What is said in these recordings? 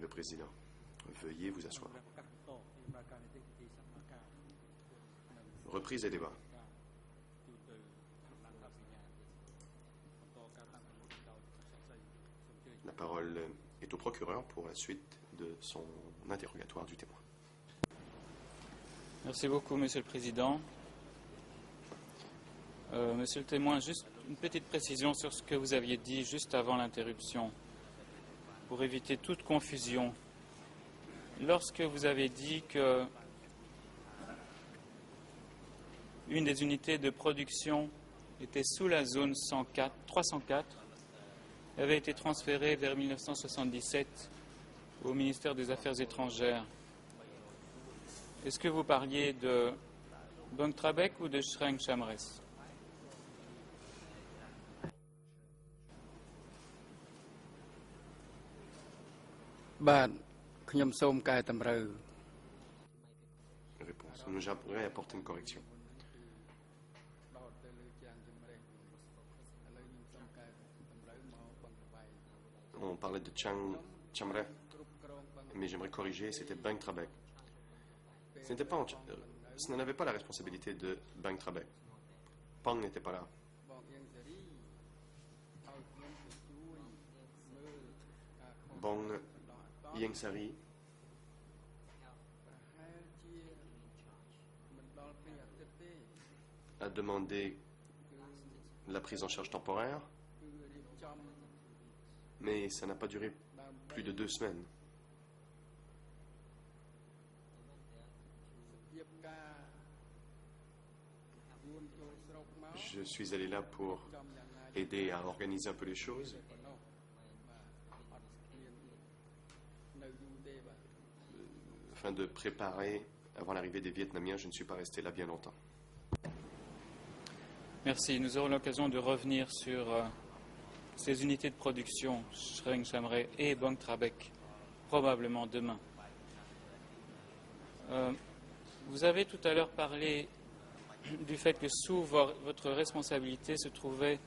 Le président, veuillez vous asseoir. Reprise des débats. La parole est au procureur pour la suite de son interrogatoire du témoin. Merci beaucoup, Monsieur le Président. Monsieur le témoin, juste une petite précision sur ce que vous aviez dit juste avant l'interruption, pour éviter toute confusion. Lorsque vous avez dit que une des unités de production était sous la zone 304, avait été transférée vers 1977 au ministère des Affaires étrangères. Est-ce que vous parliez de Bangtrabek ou de Shreng Chamres? Réponse. J'aimerais apporter une correction. On parlait de Chamre, mais j'aimerais corriger, c'était Bangtrabek. Ce n'avait pas la responsabilité de Bangtrabek. Pang n'était pas là. Bong Yengsari a demandé la prise en charge temporaire, mais ça n'a pas duré plus de 2 semaines. Je suis allé là pour aider à organiser un peu les choses. Afin de préparer avant l'arrivée des Vietnamiens, je ne suis pas resté là bien longtemps. Merci. Nous aurons l'occasion de revenir sur ces unités de production, Shreng Chamre et Bangtrabek, probablement demain. Vous avez tout à l'heure parlé du fait que sous votre responsabilité se trouvaient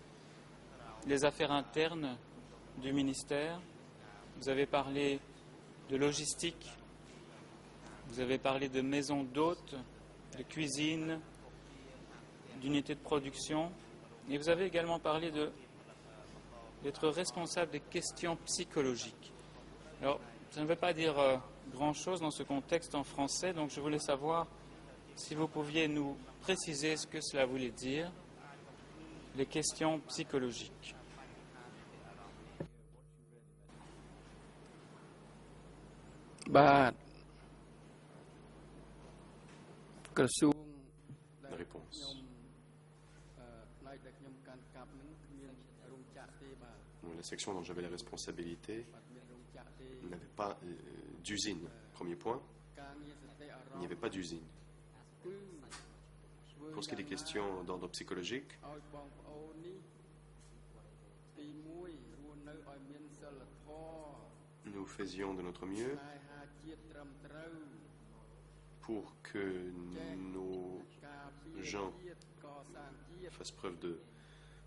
les affaires internes du ministère. Vous avez parlé de logistique, vous avez parlé de maisons d'hôtes, de cuisine, d'unités de production, et vous avez également parlé d'être responsable des questions psychologiques. Alors, ça ne veut pas dire grand-chose dans ce contexte en français, donc je voulais savoir si vous pouviez nous préciser ce que cela voulait dire, les questions psychologiques. Réponse. La section dont j'avais la responsabilité n'avait pas d'usine. Premier point, il n'y avait pas d'usine. Pour ce qui est des questions d'ordre psychologique, nous faisions de notre mieux pour que nos gens fassent preuve de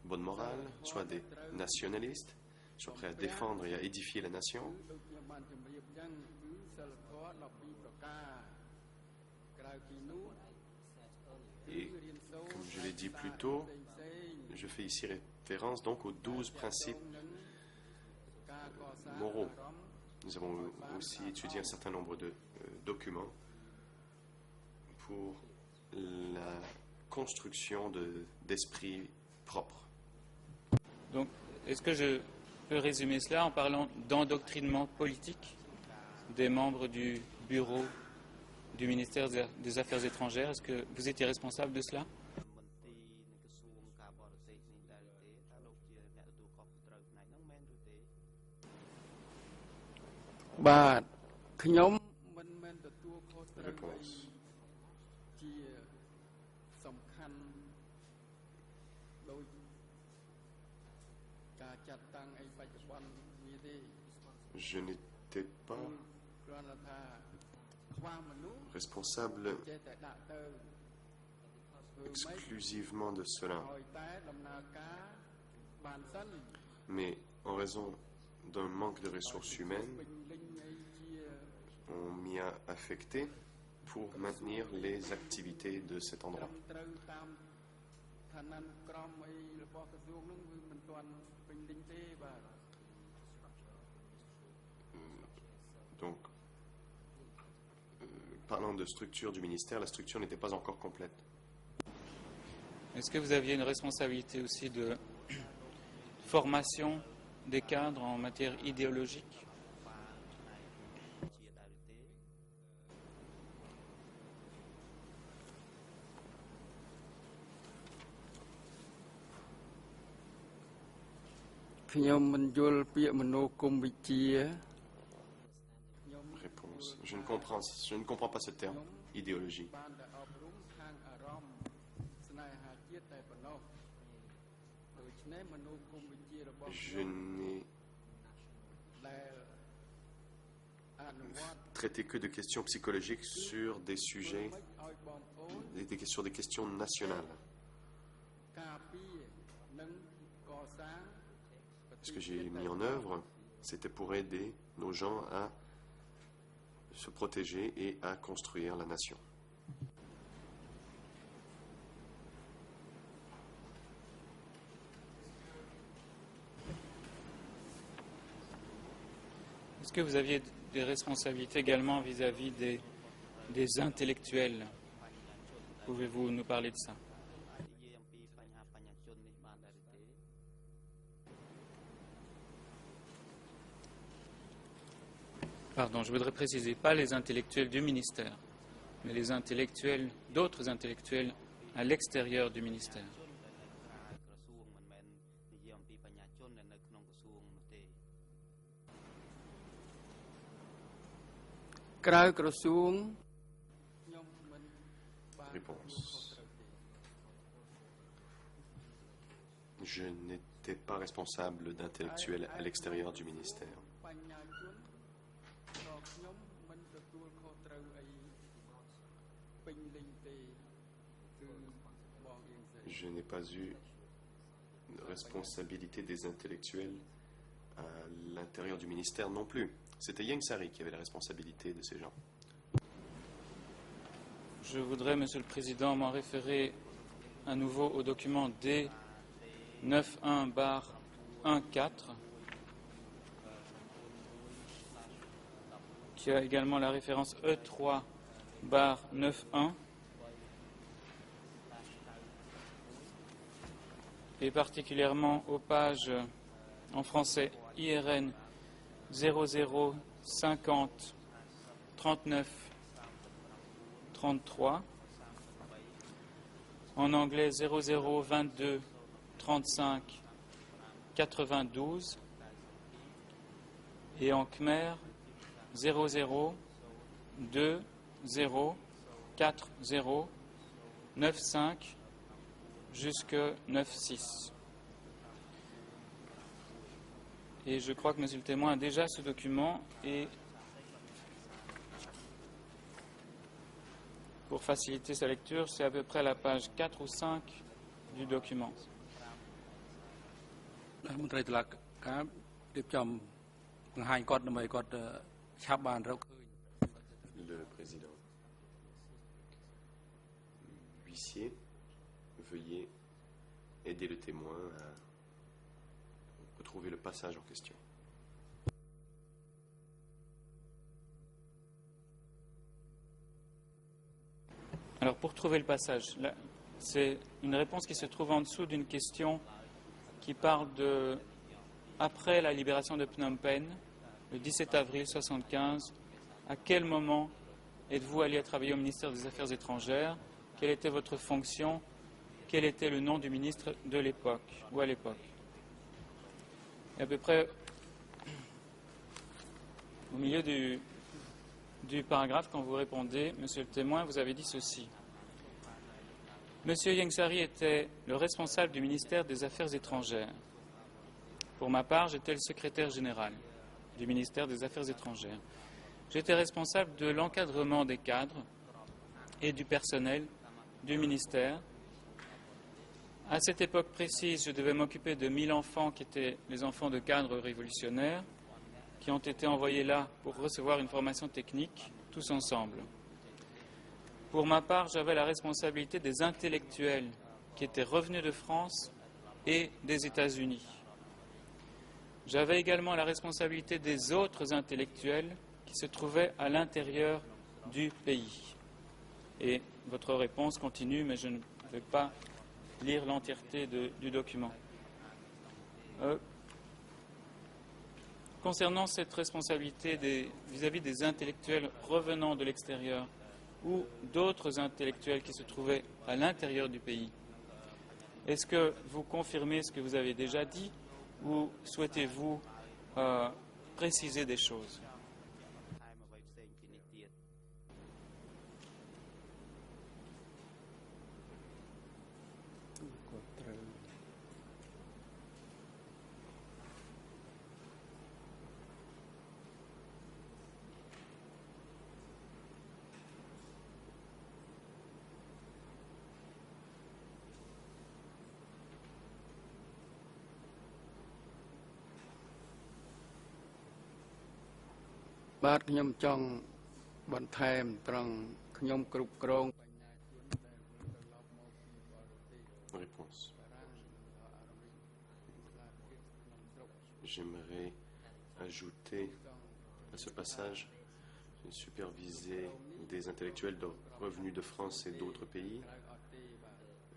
bonne morale, soient des nationalistes, soient prêts à défendre et à édifier la nation. Et comme je l'ai dit plus tôt, je fais ici référence donc aux 12 principes moraux. Nous avons aussi étudié un certain nombre de documents pour la construction d'esprits propres. Donc, est-ce que je peux résumer cela en parlant d'endoctrinement politique des membres du bureau du ministère des Affaires étrangères? Est-ce que vous étiez responsable de cela? Réponse. Je n'étais pas responsable exclusivement de cela. Mais en raison d'un manque de ressources humaines ont m'y a affecté pour maintenir les activités de cet endroit. Donc, parlant de structure du ministère, la structure n'était pas encore complète. Est-ce que vous aviez une responsabilité aussi de formation des cadres en matière idéologique? Réponse. Je ne comprends pas ce terme, idéologie. Je n'ai traité que de questions psychologiques sur des sujets, sur des questions nationales. Ce que j'ai mis en œuvre, c'était pour aider nos gens à se protéger et à construire la nation. Est-ce que vous aviez des responsabilités également vis-à-vis des intellectuels? Pouvez-vous nous parler de ça? Pardon, je voudrais préciser, pas les intellectuels du ministère, mais les intellectuels, d'autres intellectuels à l'extérieur du ministère. Réponse. Je n'étais pas responsable d'intellectuels à l'extérieur du ministère. Je n'ai pas eu de responsabilité des intellectuels à l'intérieur du ministère non plus. C'était Ieng Sary qui avait la responsabilité de ces gens. Je voudrais, Monsieur le Président, m'en référer à nouveau au document D91/14, qui a également la référence E3/91, et particulièrement aux pages en français IRN 0050 39 33, en anglais 0022 35 92 et en khmer 00 2 0 4 0 9 5 jusque 9-6. Et je crois que Monsieur le témoin a déjà ce document, et pour faciliter sa lecture, c'est à peu près la page 4 ou 5 du document. Le président. Huissier, veuillez aider le témoin à retrouver le passage en question. Alors, pour trouver le passage, c'est une réponse qui se trouve en dessous d'une question qui parle de après la libération de Phnom Penh, le 17 avril 1975, à quel moment êtes-vous allé travailler au ministère des Affaires étrangères? Quelle était votre fonction? Quel était le nom du ministre de l'époque, ou à l'époque? Et à peu près au milieu du paragraphe, quand vous répondez, Monsieur le témoin, vous avez dit ceci. Monsieur Ieng Sary était le responsable du ministère des Affaires étrangères. Pour ma part, j'étais le secrétaire général du ministère des Affaires étrangères. J'étais responsable de l'encadrement des cadres et du personnel du ministère À cette époque précise, je devais m'occuper de 1000 enfants qui étaient les enfants de cadres révolutionnaires, qui ont été envoyés là pour recevoir une formation technique, tous ensemble. Pour ma part, j'avais la responsabilité des intellectuels qui étaient revenus de France et des États-Unis. J'avais également la responsabilité des autres intellectuels qui se trouvaient à l'intérieur du pays. Et votre réponse continue, mais je ne vais pas lire l'entièreté du document. Concernant cette responsabilité vis-à-vis des intellectuels revenant de l'extérieur ou d'autres intellectuels qui se trouvaient à l'intérieur du pays, est-ce que vous confirmez ce que vous avez déjà dit ou souhaitez-vous préciser des choses? Réponse. J'aimerais ajouter à ce passage, j'ai supervisé des intellectuels revenus de France et d'autres pays.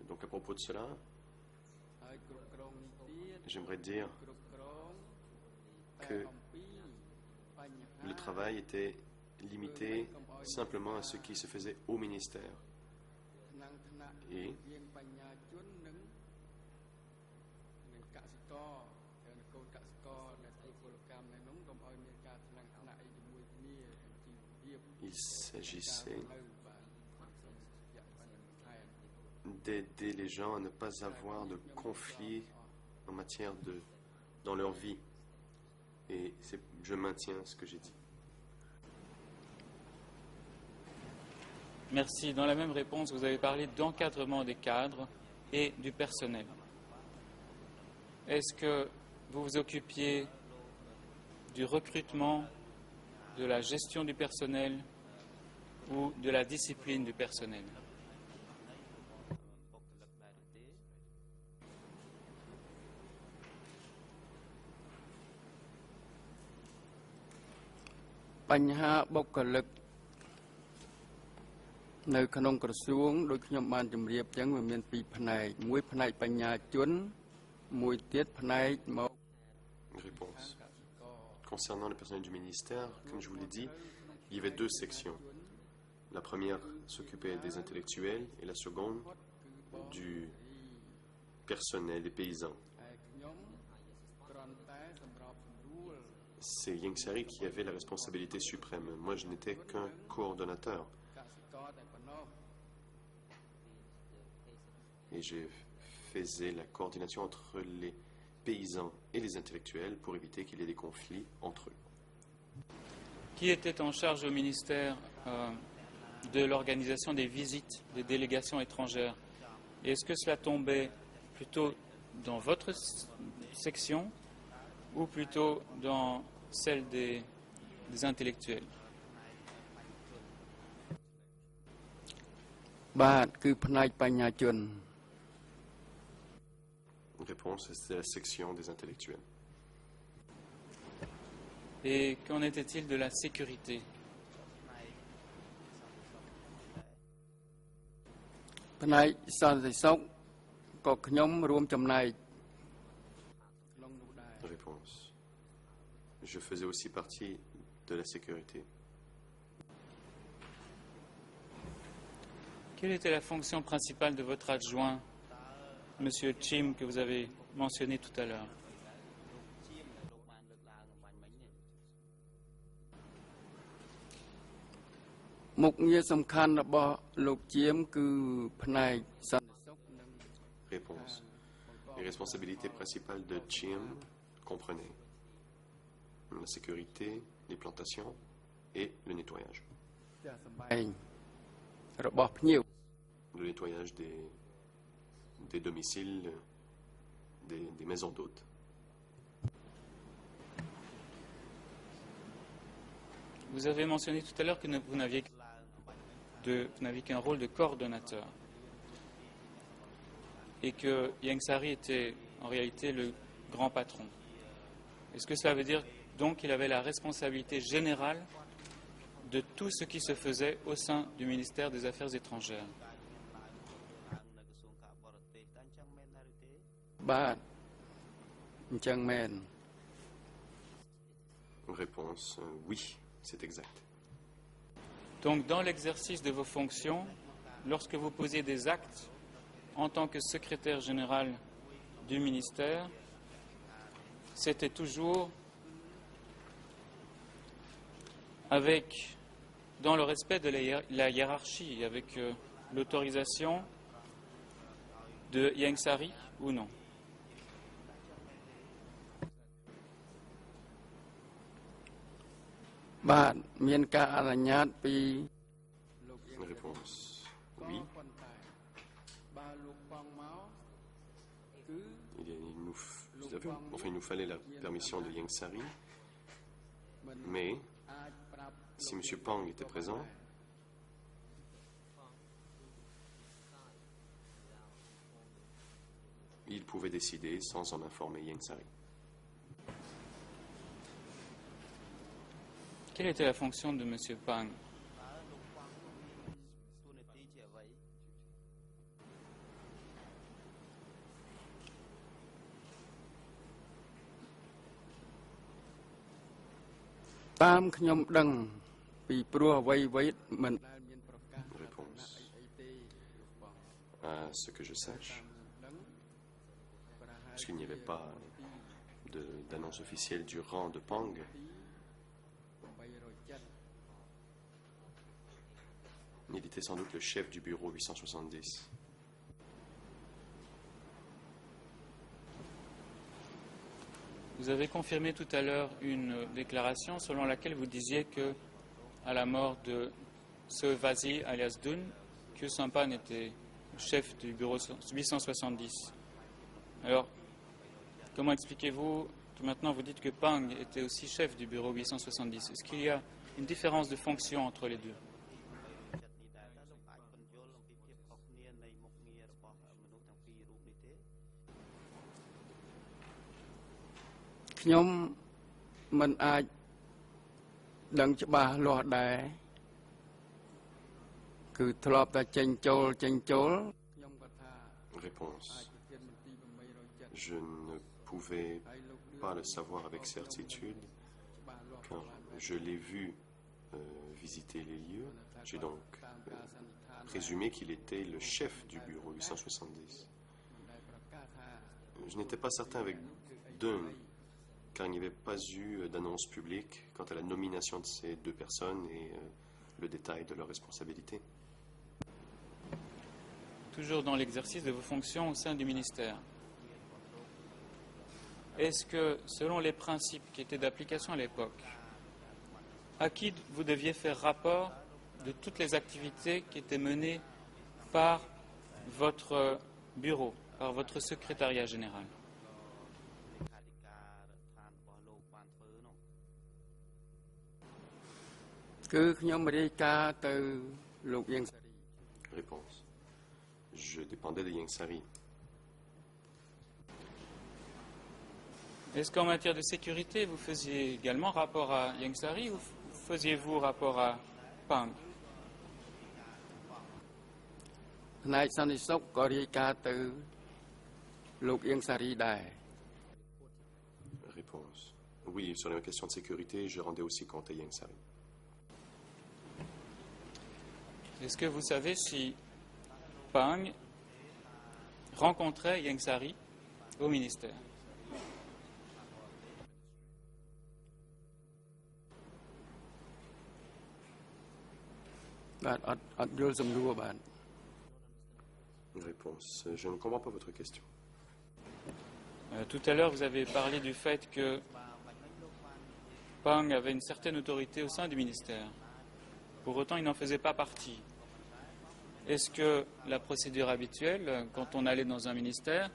Donc à propos de cela, j'aimerais dire que le travail était limité simplement à ce qui se faisait au ministère. Et il s'agissait d'aider les gens à ne pas avoir de conflits en matière dans leur vie. Et je maintiens ce que j'ai dit. Merci. Dans la même réponse, vous avez parlé d'encadrement des cadres et du personnel. Est-ce que vous vous occupiez du recrutement, de la gestion du personnel ou de la discipline du personnel? Réponse. Concernant le personnel du ministère, comme je vous l'ai dit, il y avait deux sections. La première s'occupait des intellectuels et la seconde du personnel des paysans. C'est Yang Sari qui avait la responsabilité suprême. Moi, je n'étais qu'un coordonnateur. Et je faisais la coordination entre les paysans et les intellectuels pour éviter qu'il y ait des conflits entre eux. Qui était en charge au ministère de l'organisation des visites des délégations étrangères? Et est-ce que cela tombait plutôt dans votre section ou plutôt dans celle des intellectuels? Réponse, c'était la section des intellectuels. Et qu'en était-il de la sécurité? Réponse. Je faisais aussi partie de la sécurité. Quelle était la fonction principale de votre adjoint, M. Chim, que vous avez mentionné tout à l'heure? Réponse. Les responsabilités principales de Chim comprenaient la sécurité, les plantations et le nettoyage. Le nettoyage des domiciles, des maisons d'hôtes. Vous avez mentionné tout à l'heure que vous n'aviez qu'un rôle de coordonnateur et que Ieng Sary était en réalité le grand patron. Est-ce que cela veut dire donc qu'il avait la responsabilité générale de tout ce qui se faisait au sein du ministère des Affaires étrangères? Réponse, oui, c'est exact. Donc, dans l'exercice de vos fonctions, lorsque vous posiez des actes en tant que secrétaire général du ministère, c'était toujours dans le respect de la hiérarchie, avec l'autorisation de Ieng Sary ou non? Réponse, oui. Il nous fallait la permission de Ieng Sary, mais si M. Pang était présent, il pouvait décider sans en informer Ieng Sary. Quelle était la fonction de M. Pang? Réponse, à ce que je sache, parce qu'il n'y avait pas d'annonce officielle du rang de Pang, il était sans doute le chef du bureau 870. Vous avez confirmé tout à l'heure une déclaration selon laquelle vous disiez que, à la mort de ce Vasi alias Dun, Khieu Samphan était chef du bureau 870. Alors, comment expliquez-vous que maintenant vous dites que Pang était aussi chef du bureau 870? Est-ce qu'il y a une différence de fonction entre les deux? Réponse, je ne pouvais pas le savoir avec certitude, car je l'ai vu visiter les lieux. J'ai donc présumé qu'il était le chef du bureau 870. Je n'étais pas certain avec Dun, car il n'y avait pas eu d'annonce publique quant à la nomination de ces deux personnes et le détail de leurs responsabilités. Toujours dans l'exercice de vos fonctions au sein du ministère, est-ce que, selon les principes qui étaient d'application à l'époque, à qui vous deviez faire rapport de toutes les activités qui étaient menées par votre bureau, par votre secrétariat général? Réponse, je dépendais de Ieng Sary. Est-ce qu'en matière de sécurité, vous faisiez également rapport à Ieng Sary ou faisiez-vous rapport à Pang? Réponse, oui, sur les questions de sécurité, je rendais aussi compte à Ieng Sary. Est-ce que vous savez si Pang rencontrait Ieng Sary au ministère? Réponse, je ne comprends pas votre question. Tout à l'heure, vous avez parlé du fait que Pang avait une certaine autorité au sein du ministère. Pour autant, il n'en faisait pas partie. Est-ce que la procédure habituelle, quand on allait dans un ministère,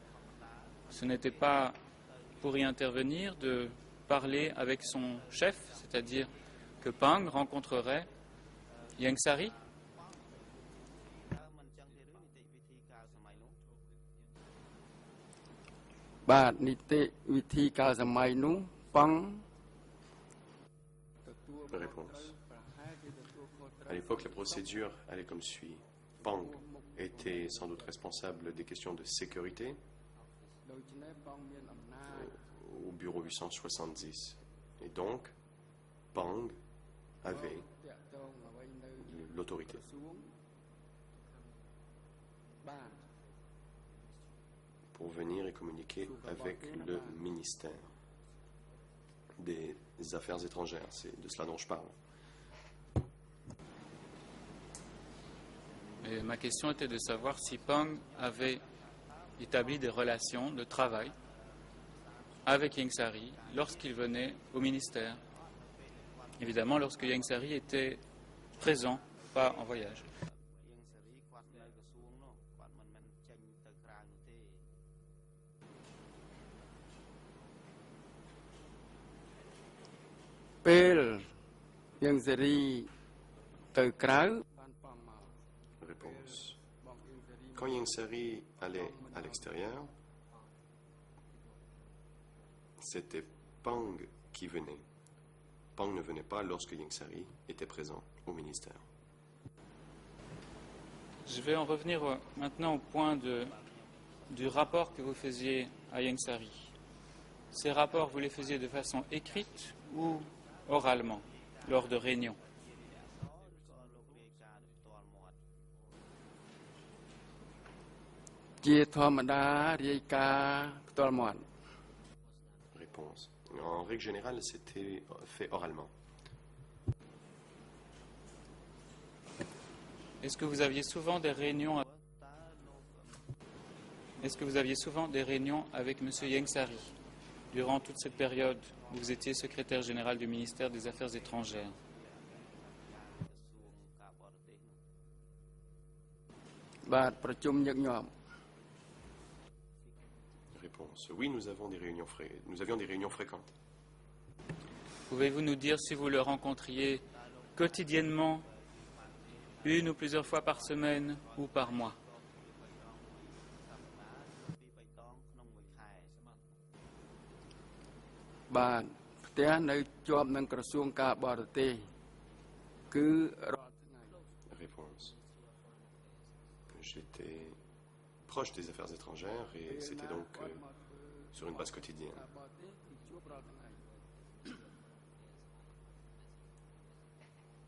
ce n'était pas pour y intervenir de parler avec son chef, c'est-à-dire que Pang rencontrerait Ieng Sary? បាទនីតិវិធីកាលសម័យនោះប៉ង់ Réponse. À l'époque, la procédure allait comme suit. Pang était sans doute responsable des questions de sécurité au bureau 870. Et donc, Pang avait l'autorité. Pour venir et communiquer avec le ministère des Affaires étrangères. C'est de cela dont je parle. Et ma question était de savoir si Pang avait établi des relations de travail avec Ieng Sary lorsqu'il venait au ministère. Évidemment, lorsque Ieng Sary était présent, pas en voyage. ពេលយើងសេរីទៅក្រៅ Réponse. Quand Ieng Sary allait à l'extérieur, c'était Pang qui venait. Pang ne venait pas lorsque Ieng Sary était présent au ministère. Je vais en revenir maintenant au point du rapport que vous faisiez à Ieng Sary. Ces rapports, vous les faisiez de façon écrite ou oralement, lors de réunions? Réponse. En règle générale, c'était fait oralement. Est-ce que vous aviez souvent des réunions avec M. Ieng Sary durant toute cette période où vous étiez secrétaire général du ministère des Affaires étrangères? Réponse. Oui, nous avions des réunions fréquentes. Pouvez-vous nous dire si vous le rencontriez quotidiennement, une ou plusieurs fois par semaine ou par mois? Réponse. J'étais proche des affaires étrangères et c'était donc sur une base quotidienne.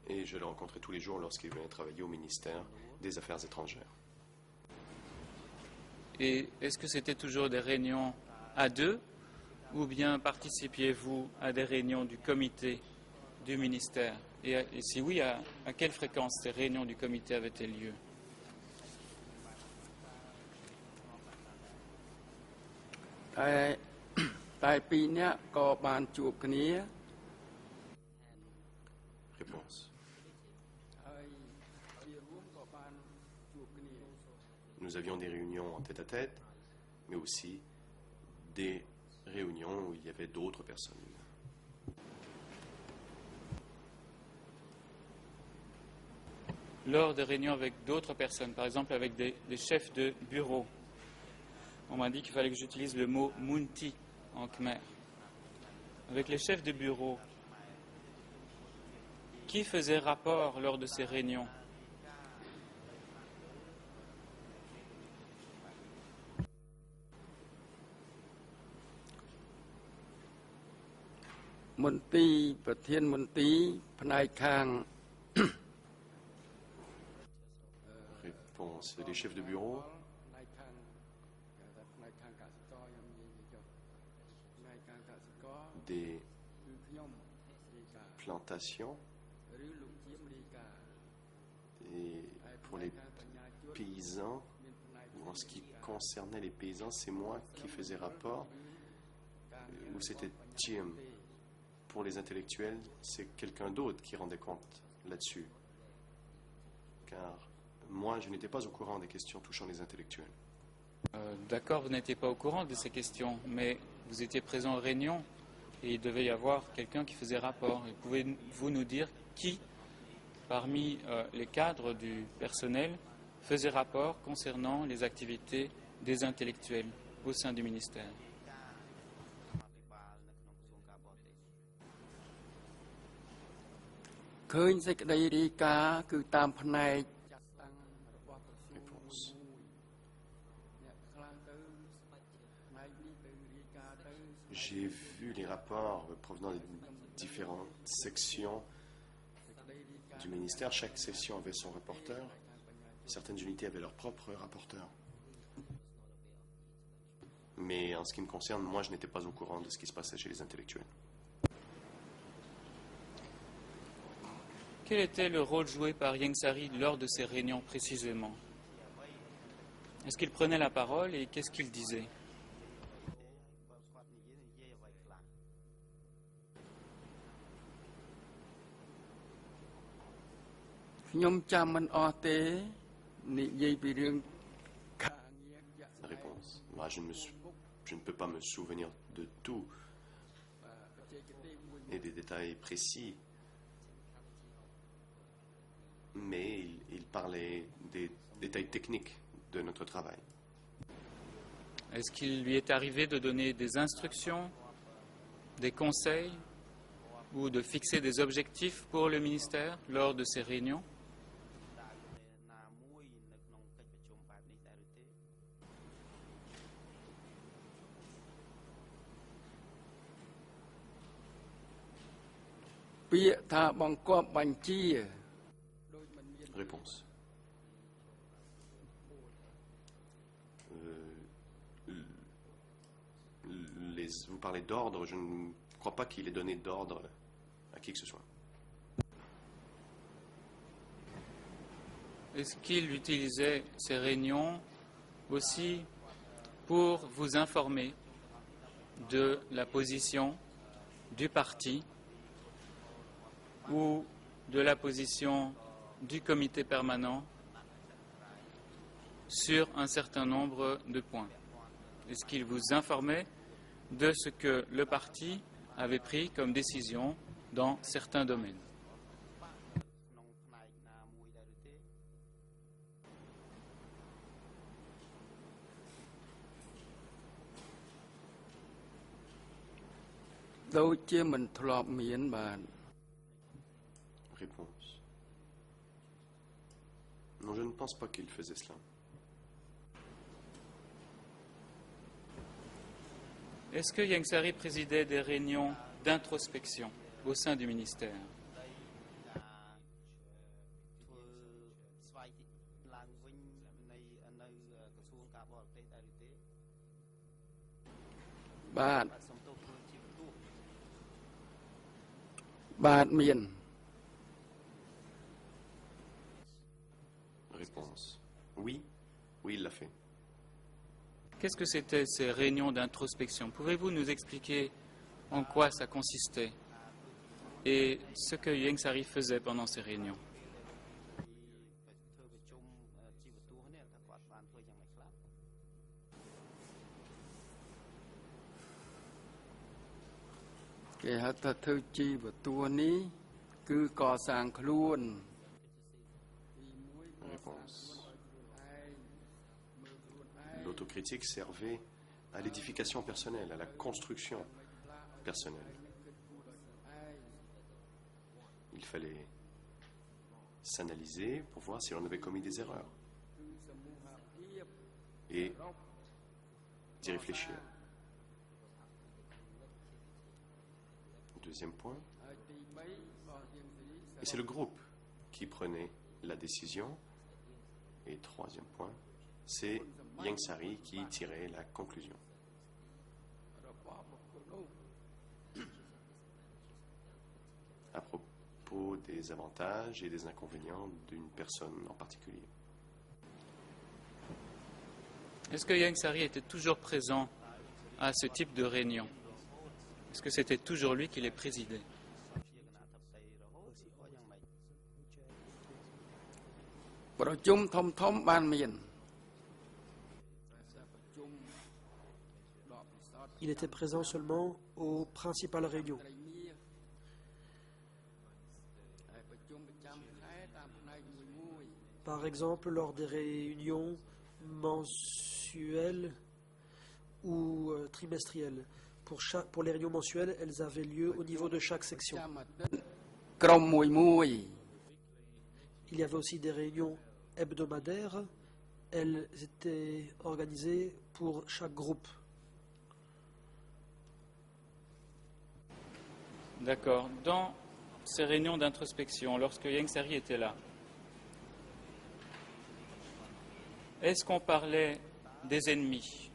Et je le rencontrais tous les jours lorsqu'il venait travailler au ministère des Affaires étrangères. Et est-ce que c'était toujours des réunions à deux ou bien participiez-vous à des réunions du comité du ministère? Et si oui, à quelle fréquence ces réunions du comité avaient-elles lieu? Réponse. Nous avions des réunions en tête-à-tête, mais aussi des réunions où il y avait d'autres personnes. Lors de réunions avec d'autres personnes, par exemple avec des chefs de bureau, on m'a dit qu'il fallait que j'utilise le mot munti en khmer. Avec les chefs de bureau, qui faisait rapport lors de ces réunions? Réponse. Les chefs de bureau, des plantations, et pour les paysans, en ce qui concernait les paysans, c'est moi qui faisais rapport, ou c'était Chiem. Pour les intellectuels, c'est quelqu'un d'autre qui rendait compte là-dessus. Car Moi, je n'étais pas au courant des questions touchant les intellectuels. D'accord, vous n'étiez pas au courant de ces questions, mais vous étiez présent aux réunions et il devait y avoir quelqu'un qui faisait rapport. Et pouvez-vous nous dire qui, parmi les cadres du personnel, faisait rapport concernant les activités des intellectuels au sein du ministère? Réponse. J'ai vu les rapports provenant des différentes sections du ministère. Chaque section avait son rapporteur. Certaines unités avaient leur propre rapporteur. Mais en ce qui me concerne, moi, je n'étais pas au courant de ce qui se passait chez les intellectuels. Quel était le rôle joué par Ieng Sary lors de ces réunions précisément? Est-ce qu'il prenait la parole et qu'est-ce qu'il disait? Réponse. Moi, je ne peux pas me souvenir de tout et des détails précis. Mais il parlait des détails techniques de notre travail. Est-ce qu'il lui est arrivé de donner des instructions, des conseils ou de fixer des objectifs pour le ministère lors de ces réunions? Réponse. Vous parlez d'ordre, je ne crois pas qu'il ait donné d'ordre à qui que ce soit. Est-ce qu'il utilisait ces réunions aussi pour vous informer de la position du parti ou de la position du comité permanent sur un certain nombre de points? Est-ce qu'il vous informait de ce que le parti avait pris comme décision dans certains domaines? Réponse. Non, je ne pense pas qu'il faisait cela. Est-ce que Ieng Sary présidait des réunions d'introspection au sein du ministère? Réponse. Oui, oui, il l'a fait. Qu'est-ce que c'était ces réunions d'introspection? Pouvez-vous nous expliquer en quoi ça consistait et ce que Ieng Sary faisait pendant ces réunions? Réponse. L'autocritique servait à l'édification personnelle, à la construction personnelle. Il fallait s'analyser pour voir si l'on avait commis des erreurs et d'y réfléchir. Deuxième point, et c'est le groupe qui prenait la décision. Et troisième point, c'est Ieng Sary qui tirait la conclusion. À propos des avantages et des inconvénients d'une personne en particulier. Est-ce que Ieng Sary était toujours présent à ce type de réunion? Est-ce que c'était toujours lui qui les présidait? ប្រជុំធំធំបានមាន Il était présent seulement aux principales réunions. Par exemple, lors des réunions mensuelles ou trimestrielles. Pour les réunions mensuelles, elles avaient lieu au niveau de chaque section. ក្រុមមួយ Il y avait aussi des réunions hebdomadaires. Elles étaient organisées pour chaque groupe. D'accord. Dans ces réunions d'introspection, lorsque Ieng Sary était là, est-ce qu'on parlait des ennemis?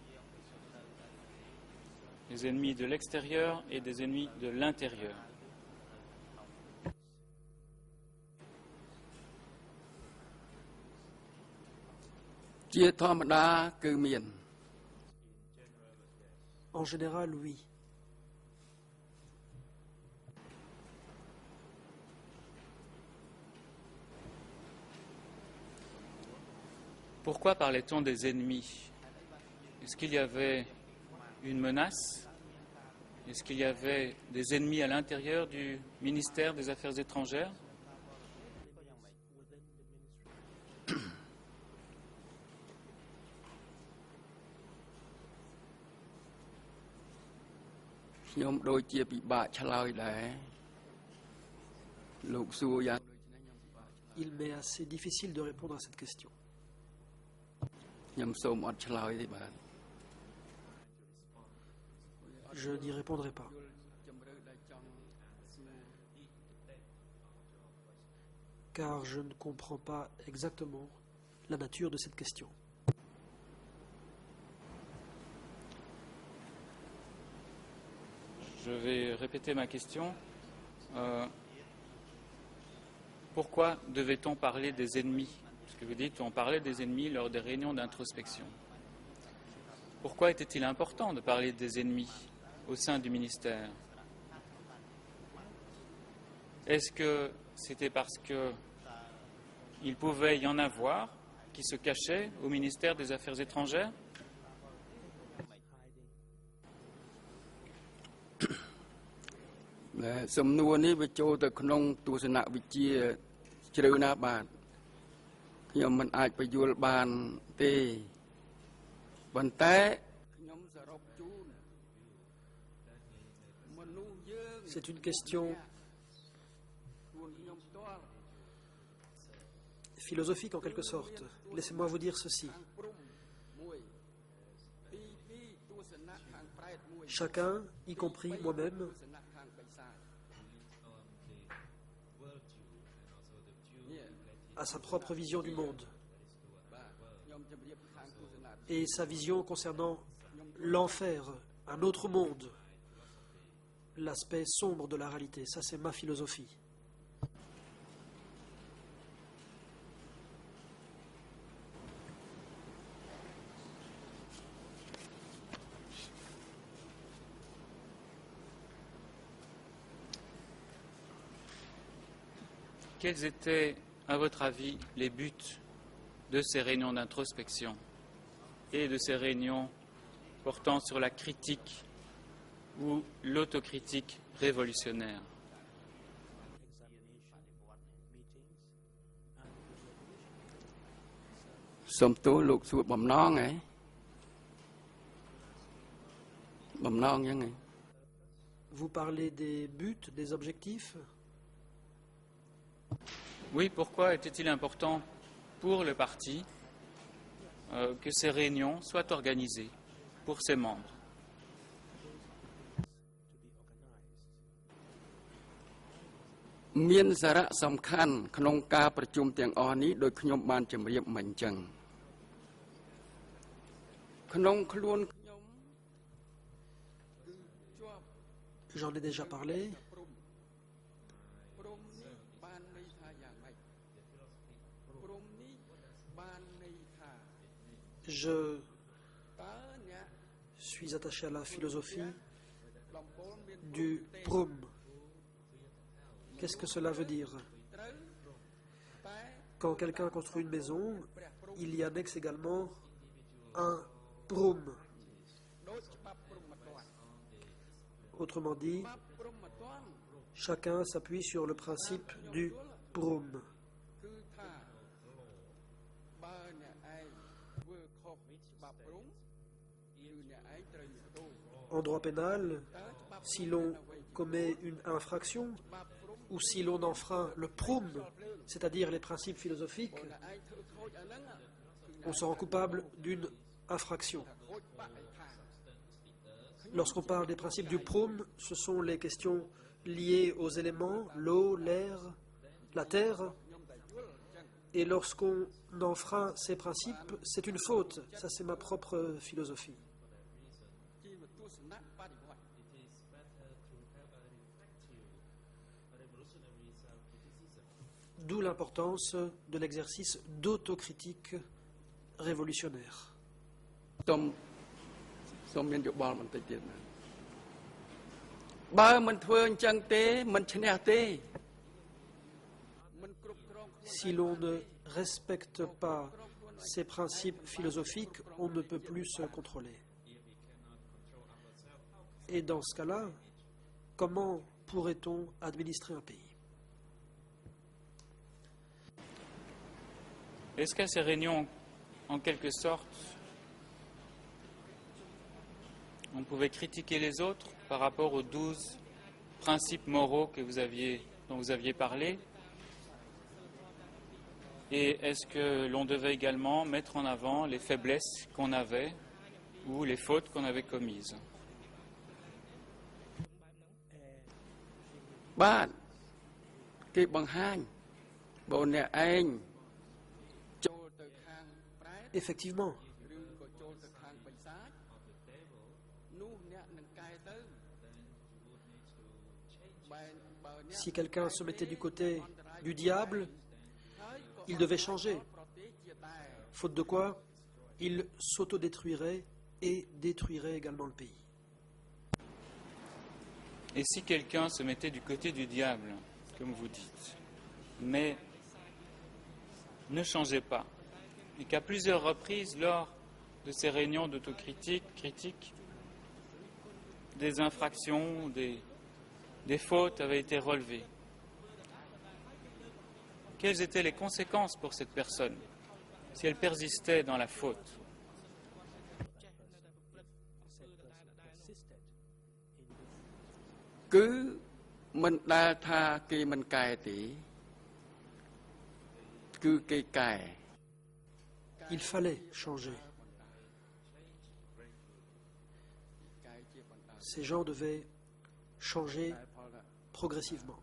Des ennemis de l'extérieur et des ennemis de l'intérieur. En général, oui. Pourquoi parlait-on des ennemis? Est-ce qu'il y avait une menace? Est-ce qu'il y avait des ennemis à l'intérieur du ministère des Affaires étrangères? Il m'est assez difficile de répondre à cette question. Je n'y répondrai pas. Car je ne comprends pas exactement la nature de cette question. Je vais répéter ma question. Pourquoi devait-on parler des ennemis? Parce que vous dites on parlait des ennemis lors des réunions d'introspection. Pourquoi était-il important de parler des ennemis au sein du ministère? Est-ce que c'était parce qu'il pouvait y en avoir qui se cachaient au ministère des Affaires étrangères? C'est une question philosophique en quelque sorte. Laissez-moi vous dire ceci. Chacun, y compris moi-même, a sa propre vision du monde et sa vision concernant l'enfer, un autre monde, l'aspect sombre de la réalité. Ça, c'est ma philosophie. Quels étaient, à votre avis, les buts de ces réunions d'introspection et de ces réunions portant sur la critique ou l'autocritique révolutionnaire? Vous parlez des buts, des objectifs? Oui, pourquoi était-il important pour le parti que ces réunions soient organisées pour ses membres? J'en ai déjà parlé. Je suis attaché à la philosophie du Prum. Qu'est-ce que cela veut dire? Quand quelqu'un construit une maison, il y annexe également un prum. Autrement dit, chacun s'appuie sur le principe du prum. En droit pénal, si l'on commet une infraction ou si l'on enfreint le prum, c'est-à-dire les principes philosophiques, on se rend coupable d'une infraction. Lorsqu'on parle des principes du prum, ce sont les questions liées aux éléments, l'eau, l'air, la terre. Et lorsqu'on enfreint ces principes, c'est une faute. Ça, c'est ma propre philosophie. D'où l'importance de l'exercice d'autocritique révolutionnaire. Si l'on ne respecte pas ces principes philosophiques, on ne peut plus se contrôler. Et dans ce cas-là, comment pourrait-on administrer un pays? Est-ce qu'à ces réunions, en quelque sorte, on pouvait critiquer les autres par rapport aux 12 principes moraux dont vous aviez parlé? Et est-ce que l'on devait également mettre en avant les faiblesses qu'on avait ou les fautes qu'on avait commises? Effectivement, si quelqu'un se mettait du côté du diable, il devait changer. Faute de quoi, il s'autodétruirait et détruirait également le pays. Et si quelqu'un se mettait du côté du diable, comme vous dites, mais ne changeait pas, et qu'à plusieurs reprises, lors de ces réunions critique, des infractions, des fautes avaient été relevées, quelles étaient les conséquences pour cette personne si elle persistait dans la faute? Il fallait changer. Ces gens devaient changer progressivement.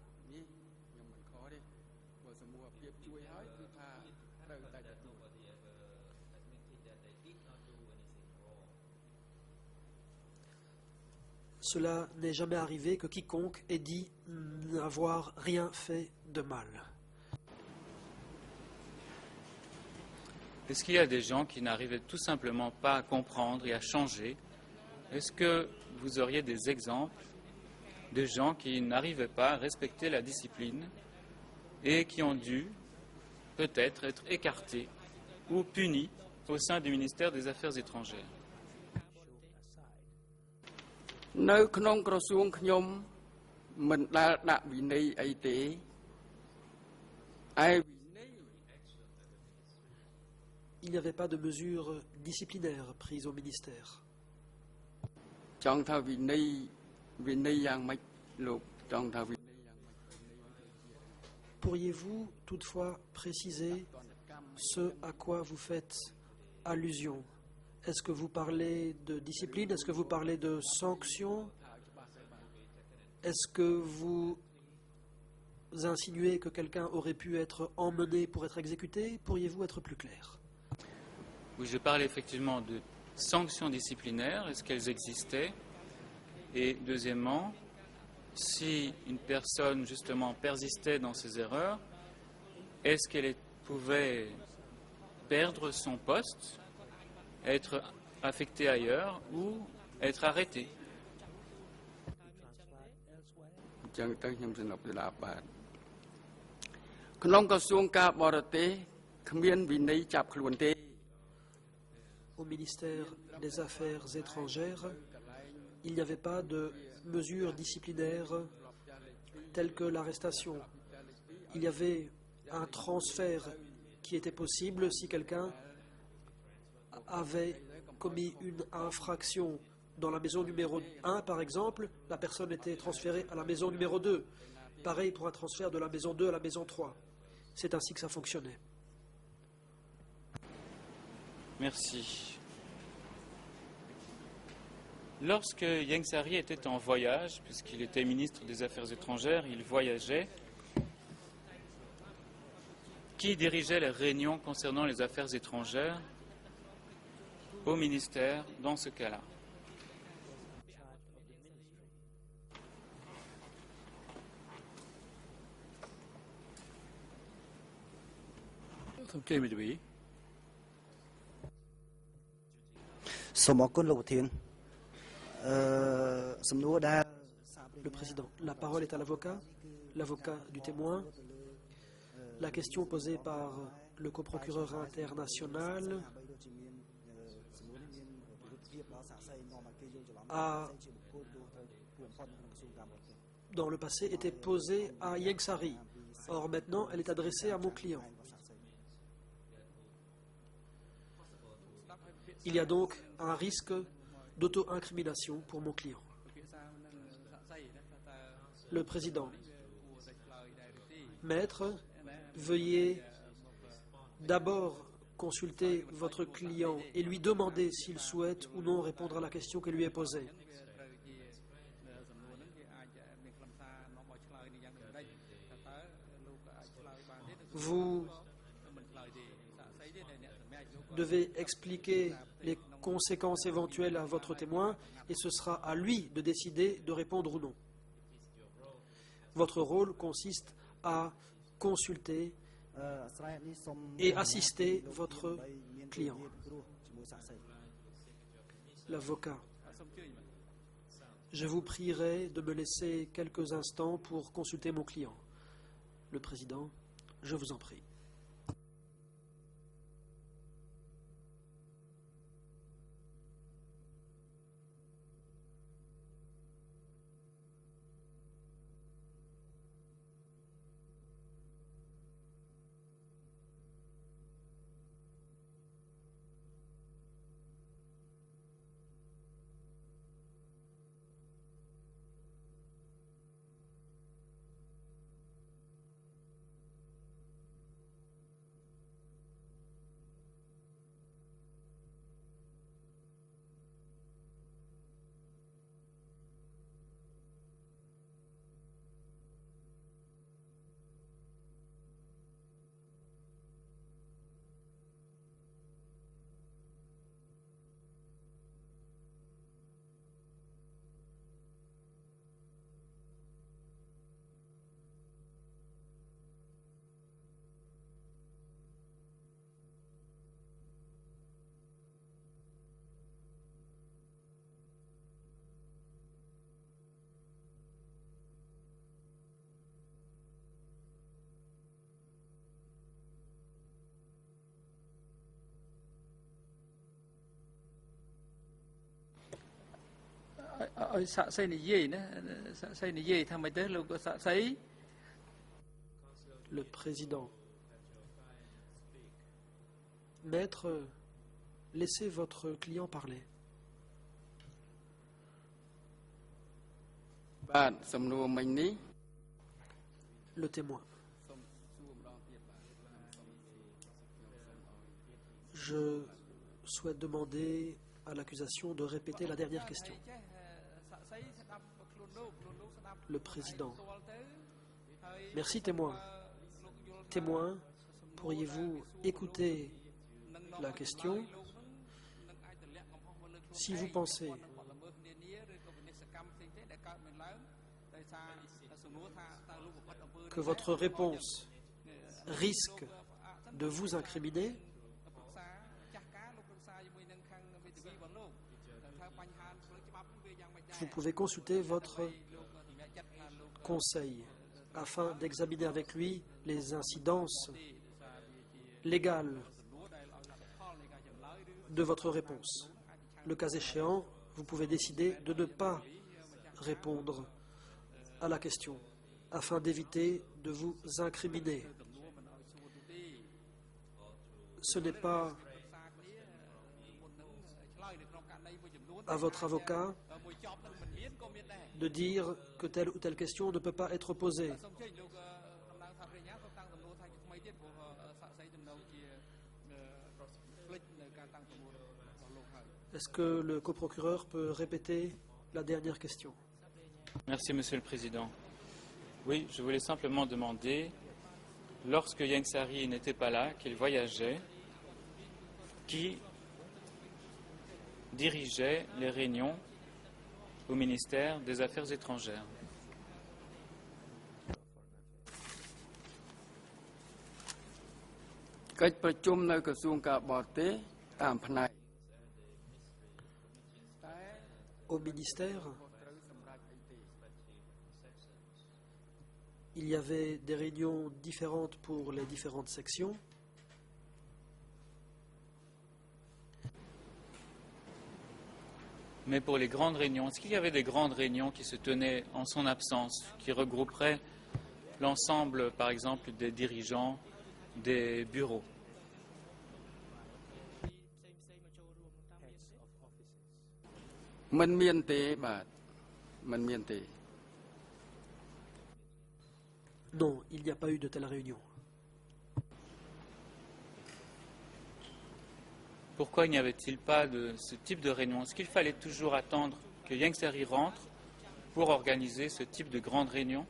Cela n'est jamais arrivé que quiconque ait dit n'avoir rien fait de mal. Est-ce qu'il y a des gens qui n'arrivaient tout simplement pas à comprendre et à changer? Est-ce que vous auriez des exemples de gens qui n'arrivaient pas à respecter la discipline et qui ont dû peut-être être écartés ou punis au sein du ministère des Affaires étrangères? Il n'y avait pas de mesures disciplinaires prises au ministère. Pourriez-vous toutefois préciser ce à quoi vous faites allusion? Est-ce que vous parlez de discipline? Est-ce que vous parlez de sanctions? Est-ce que vous insinuez que quelqu'un aurait pu être emmené pour être exécuté? Pourriez-vous être plus clair? Oui, je parle effectivement de sanctions disciplinaires. Est-ce qu'elles existaient? Et deuxièmement, si une personne justement persistait dans ses erreurs, est-ce qu'elle pouvait perdre son poste, être affectée ailleurs ou être arrêtée? ក្នុងក្រសួងការបរទេសគ្មានវិន័យចាប់ខ្លួនទេ Au ministère des Affaires étrangères, il n'y avait pas de mesures disciplinaires telles que l'arrestation. Il y avait un transfert qui était possible si quelqu'un avait commis une infraction dans la maison numéro 1, par exemple, la personne était transférée à la maison numéro 2. Pareil pour un transfert de la maison 2 à la maison 3. C'est ainsi que ça fonctionnait. Merci. Lorsque Ieng Sary était en voyage, puisqu'il était ministre des Affaires étrangères, il voyageait, qui dirigeait les réunions concernant les affaires étrangères au ministère dans ce cas-là? Le président, la parole est à l'avocat du témoin. La question posée par le coprocureur international a, dans le passé, été posée à Ieng Sary. Or, maintenant, elle est adressée à mon client. Il y a donc un risque d'auto-incrimination pour mon client. Le président, maître, veuillez d'abord consulter votre client et lui demander s'il souhaite ou non répondre à la question qui lui est posée. Vous devez expliquer les conséquences éventuelles à votre témoin et ce sera à lui de décider de répondre ou non. Votre rôle consiste à consulter et assister votre client. L'avocat. Je vous prierai de me laisser quelques instants pour consulter mon client. Le président, je vous en prie. Le président. Maître, laissez votre client parler. Le témoin. Je souhaite demander à l'accusation de répéter la dernière question. Le président. Merci, témoin. Témoin, pourriez-vous écouter la question? Si vous pensez que votre réponse risque de vous incriminer, vous pouvez consulter votre conseil afin d'examiner avec lui les incidences légales de votre réponse. Le cas échéant, vous pouvez décider de ne pas répondre à la question afin d'éviter de vous incriminer. Ce n'est pas à votre avocat de dire que telle ou telle question ne peut pas être posée. Est-ce que le coprocureur peut répéter la dernière question? Merci, Monsieur le Président. Oui, je voulais simplement demander, lorsque Ieng Sary n'était pas là, qu'il voyageait, qui dirigeait les réunions au ministère des Affaires étrangères? កិច្ចប្រជុំនៅក្រសួងការបរទេសតាមផ្នែក Au ministère, il y avait des réunions différentes pour les différentes sections. Mais pour les grandes réunions, est-ce qu'il y avait des grandes réunions qui se tenaient en son absence, qui regrouperaient l'ensemble, par exemple, des dirigeants des bureaux? Non, il n'y a pas eu de telle réunion. Pourquoi n'y avait-il pas de ce type de réunion? Est-ce qu'il fallait toujours attendre que Ieng Sary rentre pour organiser ce type de grande réunion?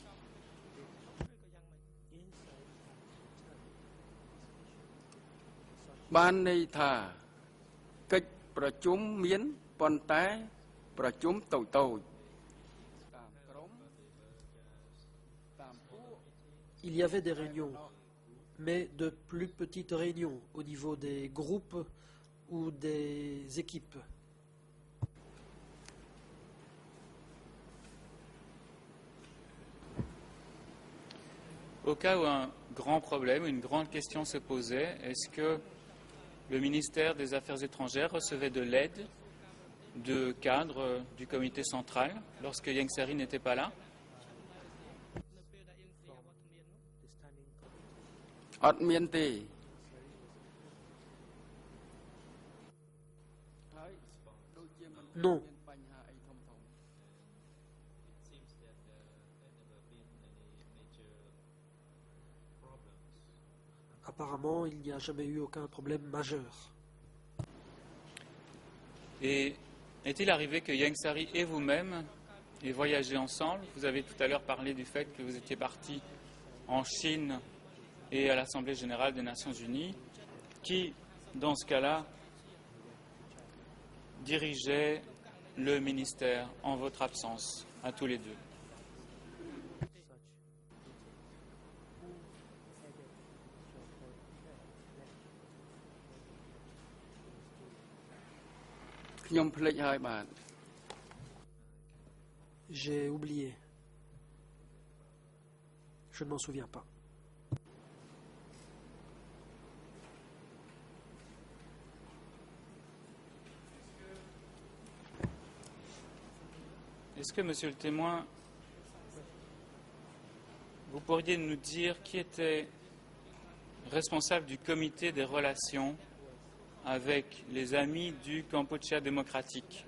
Il y avait des réunions, mais de plus petites réunions au niveau des groupes ou des équipes. Au cas où un grand problème, une grande question se posait, est-ce que le ministère des Affaires étrangères recevait de l'aide de cadres du comité central lorsque Ieng Sary n'était pas là? Non. Apparemment, il n'y a jamais eu aucun problème majeur. Et est-il arrivé que Ieng Sary et vous-même aient voyagé ensemble? Vous avez tout à l'heure parlé du fait que vous étiez partis en Chine et à l'Assemblée générale des Nations unies. Qui, dans ce cas-là, dirigeait le ministère en votre absence, à tous les deux? J'ai oublié. Je ne m'en souviens pas. Est-ce que, monsieur le témoin, vous pourriez nous dire qui était responsable du comité des relations avec les amis du Kampuchea démocratique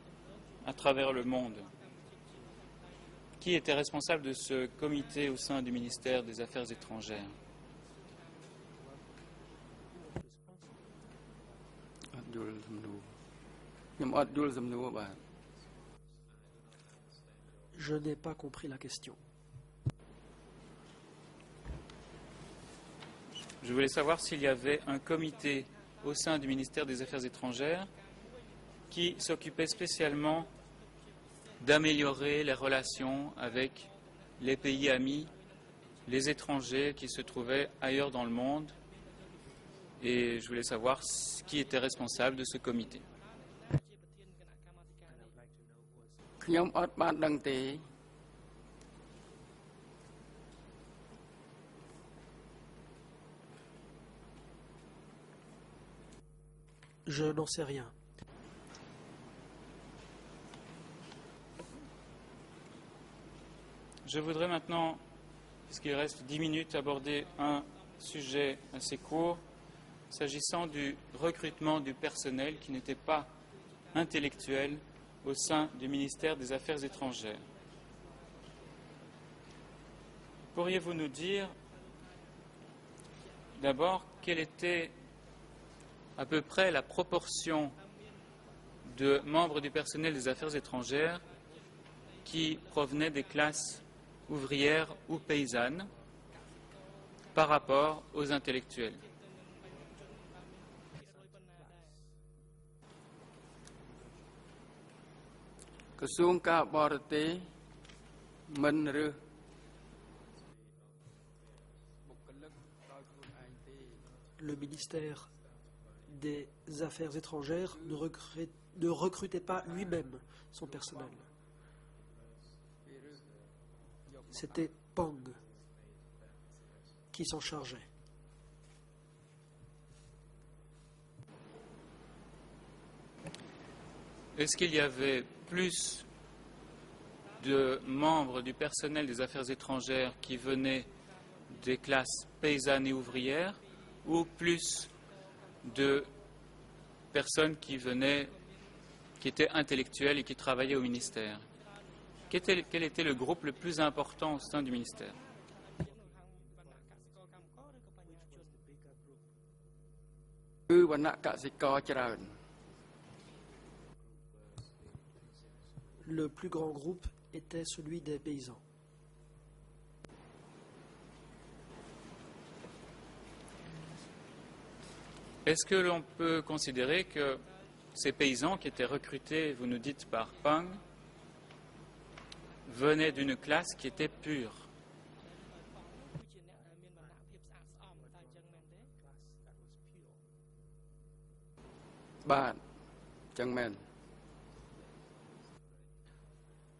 à travers le monde? Qui était responsable de ce comité au sein du ministère des Affaires étrangères? Je n'ai pas compris la question. Je voulais savoir s'il y avait un comité au sein du ministère des Affaires étrangères qui s'occupait spécialement d'améliorer les relations avec les pays amis, les étrangers qui se trouvaient ailleurs dans le monde. Et je voulais savoir qui était responsable de ce comité. Je n'en sais rien. Je voudrais maintenant, puisqu'il reste 10 minutes, aborder un sujet assez court, s'agissant du recrutement du personnel qui n'était pas intellectuel au sein du ministère des Affaires étrangères. Pourriez-vous nous dire d'abord quelle était à peu près la proportion de membres du personnel des Affaires étrangères qui provenaient des classes ouvrières ou paysannes par rapport aux intellectuels? Le ministère des Affaires étrangères ne recrutait pas lui-même son personnel. C'était Pang qui s'en chargeait. Est-ce qu'il y avait plus de membres du personnel des affaires étrangères qui venaient des classes paysannes et ouvrières ou plus de personnes qui étaient intellectuelles et qui travaillaient au ministère? Quel était le groupe le plus important au sein du ministère? Le plus grand groupe était celui des paysans. Est-ce que l'on peut considérer que ces paysans qui étaient recrutés, vous nous dites, par Pang, venaient d'une classe qui était pure?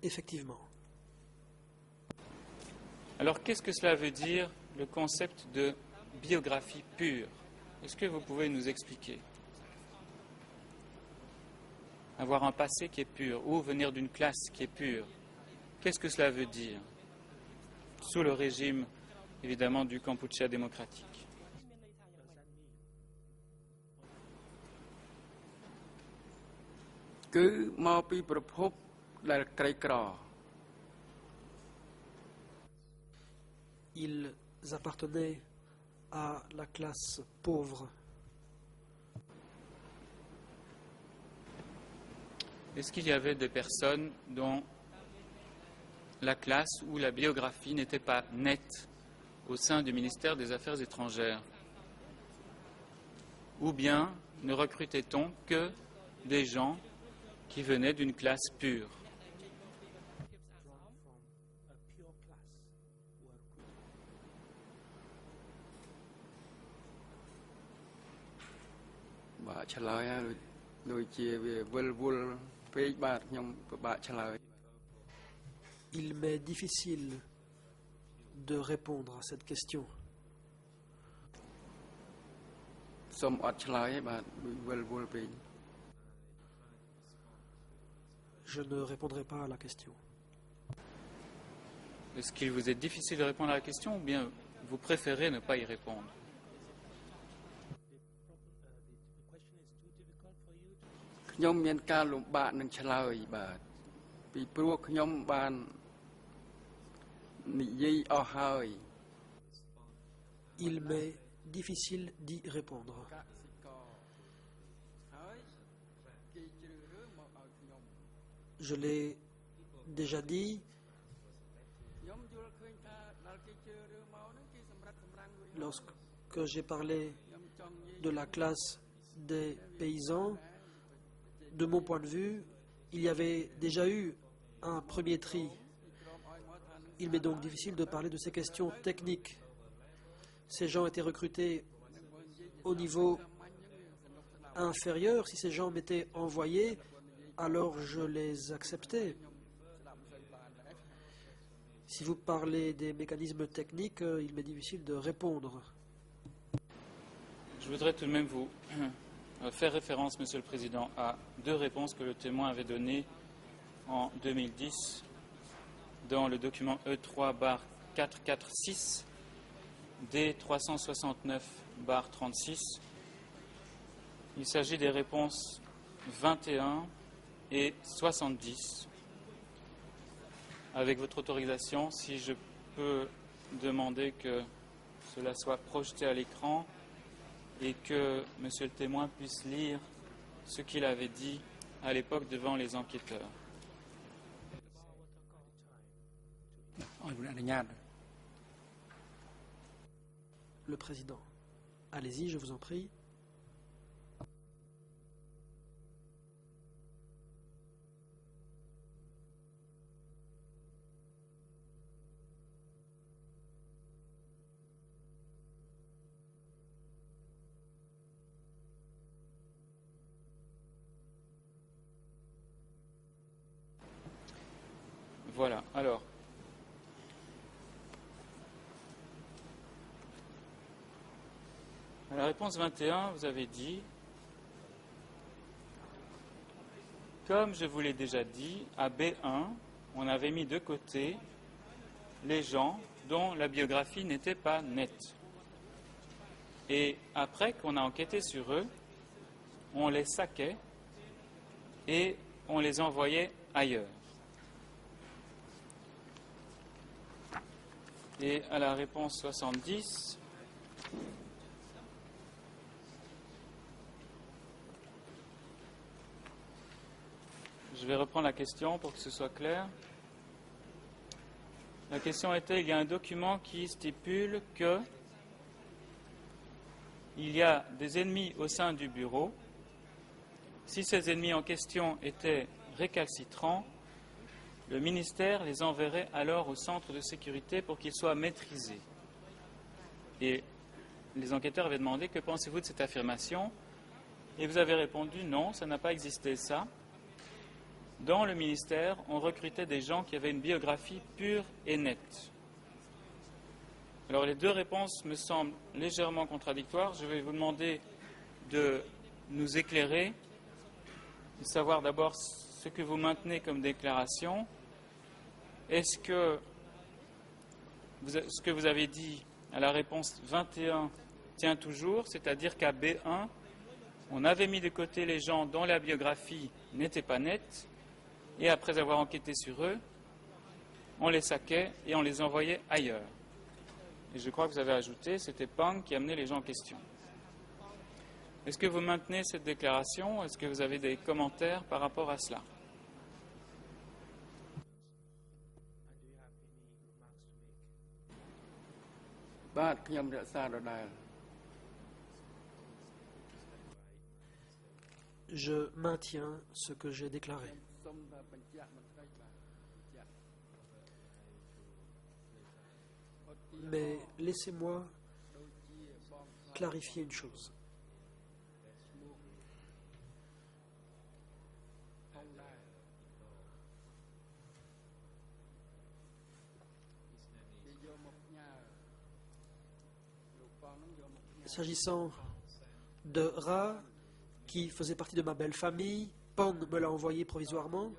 Effectivement. Alors qu'est-ce que cela veut dire, le concept de biographie pure? Est-ce que vous pouvez nous expliquer? Avoir un passé qui est pur ou venir d'une classe qui est pure, qu'est-ce que cela veut dire sous le régime, évidemment, du Kampuchea démocratique? Ils appartenaient à la classe pauvre. Est-ce qu'il y avait des personnes dont la classe ou la biographie n'était pas nette au sein du ministère des Affaires étrangères? Ou bien ne recrutait-on que des gens qui venaient d'une classe pure? Il m'est difficile de répondre à cette question. Je ne répondrai pas à la question. Est-ce qu'il vous est difficile de répondre à la question ou bien vous préférez ne pas y répondre? Il m'est difficile d'y répondre. Je l'ai déjà dit, lorsque j'ai parlé de la classe des paysans, de mon point de vue, il y avait déjà eu un premier tri. Il m'est donc difficile de parler de ces questions techniques. Ces gens étaient recrutés au niveau inférieur. Si ces gens m'étaient envoyés, alors je les acceptais. Si vous parlez des mécanismes techniques, il m'est difficile de répondre. Je voudrais tout de même vous faire référence, Monsieur le Président, à deux réponses que le témoin avait données en 2010 dans le document E3-446 D369-36. Il s'agit des réponses 21 et 70. Avec votre autorisation, si je peux demander que cela soit projeté à l'écran et que Monsieur le témoin puisse lire ce qu'il avait dit à l'époque devant les enquêteurs. Le Président. Allez-y, je vous en prie. Voilà, alors. À la réponse 21, vous avez dit, comme je vous l'ai déjà dit, à B1, on avait mis de côté les gens dont la biographie n'était pas nette. Et après qu'on a enquêté sur eux, on les saquait et on les envoyait ailleurs. Et à la réponse 70, je vais reprendre la question pour que ce soit clair. La question était, il y a un document qui stipule que il y a des ennemis au sein du bureau. Si ces ennemis en question étaient récalcitrants, le ministère les enverrait alors au centre de sécurité pour qu'ils soient maîtrisés. Et les enquêteurs avaient demandé, que pensez-vous de cette affirmation? Et vous avez répondu, non, ça n'a pas existé ça. Dans le ministère, on recrutait des gens qui avaient une biographie pure et nette. Alors les deux réponses me semblent légèrement contradictoires. Je vais vous demander de nous éclairer, de savoir d'abord ce que vous maintenez comme déclaration. Est-ce que ce que vous avez dit à la réponse 21 tient toujours, c'est-à-dire qu'à B1, on avait mis de côté les gens dont la biographie n'était pas nette, et après avoir enquêté sur eux, on les saquait et on les envoyait ailleurs. Et je crois que vous avez ajouté, c'était Pang qui amenait les gens en question. Est-ce que vous maintenez cette déclaration? Est-ce que vous avez des commentaires par rapport à cela? Je maintiens ce que j'ai déclaré. Mais laissez-moi clarifier une chose. S'agissant de Ra, qui faisait partie de ma belle famille, Pang me l'a envoyé provisoirement.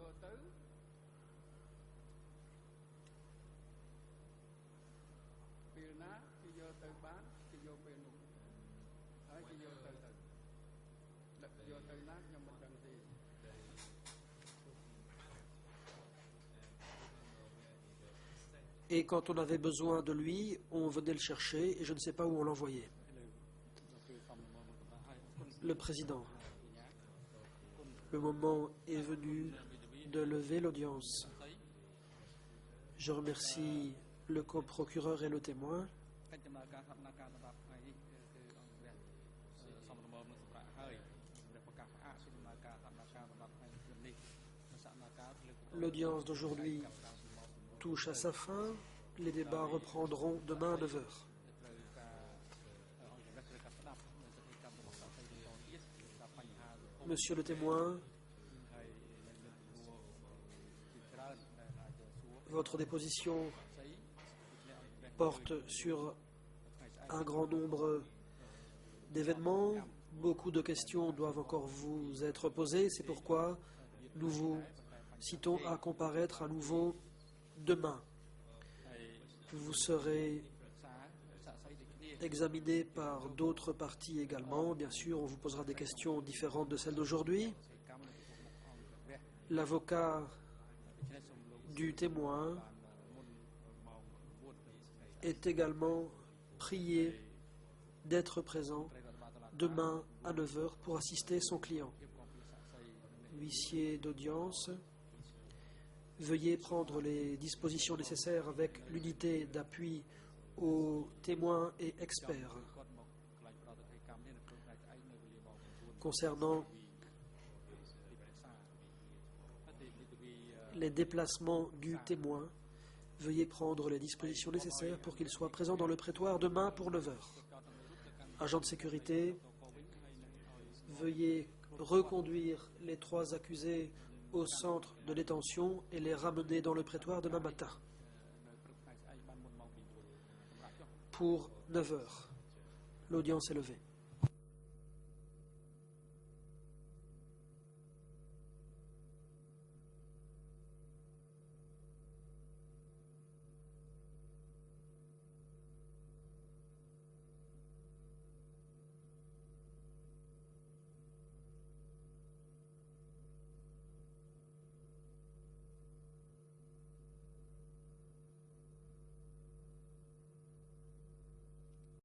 Et quand on avait besoin de lui, on venait le chercher et je ne sais pas où on l'envoyait. Le Président, le moment est venu de lever l'audience. Je remercie le coprocureur et le témoin. L'audience d'aujourd'hui touche à sa fin. Les débats reprendront demain à 9 h. Monsieur le témoin, votre déposition porte sur un grand nombre d'événements, Beaucoup de questions doivent encore vous être posées. C'est pourquoi nous vous citons à comparaître à nouveau demain. Vous serez examiné par d'autres parties également. Bien sûr, on vous posera des questions différentes de celles d'aujourd'hui. L'avocat du témoin est également prié d'être présent demain à 9 h pour assister son client. Huissier d'audience, veuillez prendre les dispositions nécessaires avec l'unité d'appui aux témoins et experts. Concernant les déplacements du témoin, veuillez prendre les dispositions nécessaires pour qu'il soit présent dans le prétoire demain pour 9 h. Agent de sécurité, veuillez reconduire les 3 accusés au centre de détention et les ramener dans le prétoire demain matin pour 9 h. L'audience est levée.